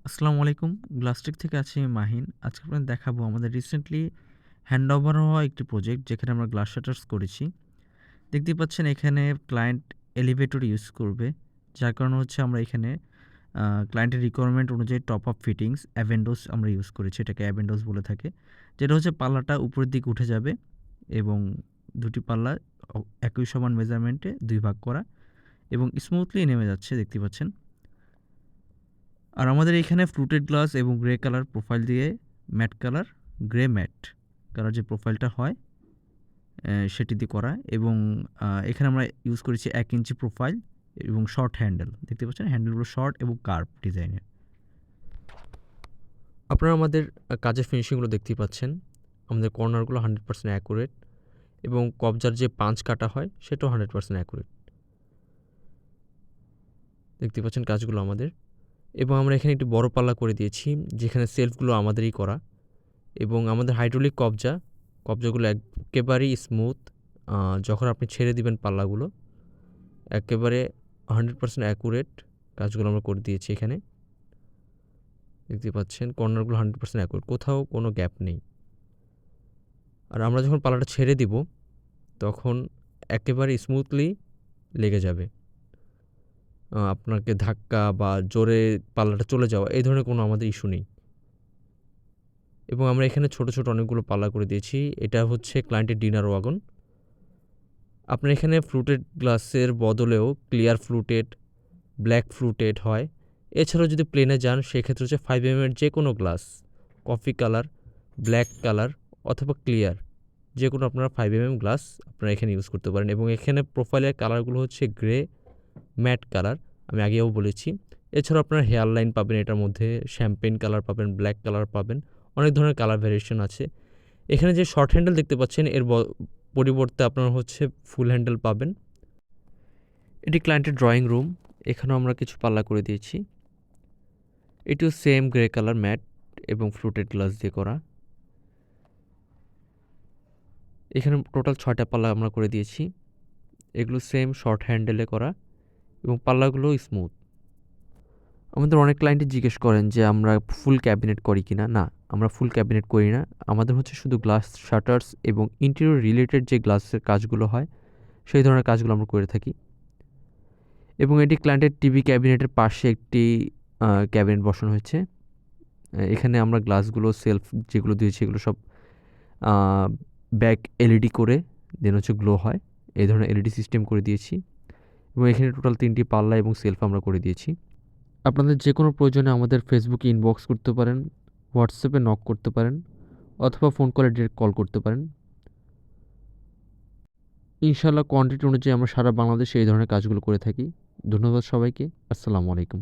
আসসালামু আলাইকুম। গ্লাসটেক থেকে আছি মাহিন। আজকে আপনাদের দেখাবো আমাদের রিসেন্টলি হ্যান্ডওভার হওয়া একটি প্রজেক্ট যেখানে আমরা গ্লাস শাটার্স করেছি। দেখতেই পাচ্ছেন এখানে ক্লায়েন্ট এলিভেটর ইউজ করবে। যার কারণে হচ্ছে আমরা এখানে ক্লায়েন্টের রিকোয়ারমেন্ট অনুযায়ী টপ আপ ফিটিংস অ্যাভেন্ডোস আমরা ইউজ করেছি। এটাকে অ্যাভেন্ডোস বলে থাকে। যেটা হচ্ছে পাল্লাটা উপরের দিকে উঠে যাবে এবং দুটি পাল্লা একই সমান মেজারমেন্টে ২ ভাগ করা এবং স্মুথলি নেমে যাচ্ছে দেখতেই পাচ্ছেন। আর আমাদের এখানে ফ্লুটেড গ্লাস এবং গ্রে কালার প্রোফাইল দিয়ে matte colour, grey matte colour যে প্রোফাইলটা হয় সেটি দিয়ে করা এবং এখানে আমরা ইউজ করেছি ১ ইঞ্চি প্রোফাইল এবং শর্ট হ্যান্ডেল। দেখতে পাচ্ছেন হ্যান্ডেলগুলো শর্ট এবং কার্ভ ডিজাইনের। আপনারা আমাদের কাজের ফিনিশিংগুলো দেখতেই পাচ্ছেন। আমাদের কর্নারগুলো 100% অ্যাকুরেট এবং কবজার যে পাঞ্চ কাটা হয় সেটাও 100% অ্যাকুরেট। দেখতে পাচ্ছেন কাজগুলো আমাদের এবং আমরা এখানে একটি বড় পাল্লা করে দিয়েছি যেখানে সেলফগুলো আমাদেরই করা এবং আমাদের হাইড্রোলিক কবজাগুলো একেবারেই স্মুথ। যখন আপনি ছেড়ে দিবেন পাল্লাগুলো একেবারে 100% অ্যাকুরেট কাজগুলো আমরা করে দিয়েছি এখানে। দেখতে পাচ্ছেন কর্নারগুলো 100% অ্যাকুরেট, কোথাও কোনো গ্যাপ নেই। আর আমরা যখন পাল্লাটা ছেড়ে দিব তখন একেবারে স্মুথলি লেগে যাবে। আপনাকে ধাক্কা বা জোরে পাল্লাটা চলে যাওয়া এই ধরনের কোনো আমাদের ইস্যু নেই। এবং আমরা এখানে ছোট, ছোট অনেকগুলো পাল্লা করে দিয়েছি। এটা হচ্ছে ক্লায়েন্টের ডিনার ওয়াগন। আপনার এখানে ফ্লুটেড গ্লাসের বদলেও ক্লিয়ার ফ্লুটেড, ব্ল্যাক ফ্লুটেড হয়। এছাড়াও যদি প্লেনে যান সেক্ষেত্রে হচ্ছে 5 এর যে কোনো glass, coffee colour, black colour অথবা ক্লিয়ার যে কোনো আপনারা 5 গ্লাস আপনারা এখানে ইউজ করতে পারেন এবং এখানে প্রোফাইলের কালারগুলো হচ্ছে গ্রে, ম্যাট কালার আমি আগেও বলেছি। এছাড়াও আপনারা হেয়ার লাইন পাবেন এটার মধ্যে, শ্যাম্পেন কালার পাবেন, ব্ল্যাক কালার পাবেন, অনেক ধরনের কালার ভ্যারিয়েশন আছে। এখানে যে শর্ট হ্যান্ডেল দেখতে পাচ্ছেন এর পরিবর্তে আপনারা হচ্ছে ফুল হ্যান্ডেল পাবেন। এটি ক্লায়েন্টের ড্রয়িং রুম, এখানেও আমরা কিছু পাল্লা করে দিয়েছি। এটিও সেম গ্রে কালার ম্যাট এবং ফ্লুটেড গ্লাস দিয়ে করা। এখানে টোটাল 6টা পাল্লা আমরা করে দিয়েছি। এগুলো সেম শর্ট হ্যান্ডেলে করা এবং পাল্লাগুলো স্মুথ। আমাদের অনেক ক্লায়েন্টই জিজ্ঞেস করেন যে আমরা ফুল ক্যাবিনেট করি কিনা। না, আমরা ফুল ক্যাবিনেট করি না। আমাদের হচ্ছে শুধু গ্লাস শাটার্স এবং ইন্টেরিয়র রিলেটেড যে গ্লাসের কাজগুলো হয় সেই ধরনের কাজগুলো আমরা করে থাকি। এবং এটি ক্লায়েন্টের টিভি ক্যাবিনেটের পাশে একটি ক্যাবিনেট বসানো হয়েছে। এখানে আমরা গ্লাসগুলো সেলফ যেগুলো দিয়েছি এগুলো সব ব্যাক এলইডি করে দেন হচ্ছে গ্লো হয় এই ধরনের এলইডি সিস্টেম করে দিয়েছি এবং এখানে টোটাল 3টি পাল্লা এবং সেলফ আমরা করে দিয়েছি। আপনাদের যে কোনো প্রয়োজনে আমাদের ফেসবুকে ইনবক্স করতে পারেন, হোয়াটসঅ্যাপে নক করতে পারেন অথবা ফোন কলে ডিরেক্ট কল করতে পারেন। ইনশাআল্লাহ কোয়ান্টিটি অনুযায়ী আমরা সারা বাংলাদেশে এই ধরনের কাজগুলো করে থাকি। ধন্যবাদ সবাইকে। আসসালামু আলাইকুম।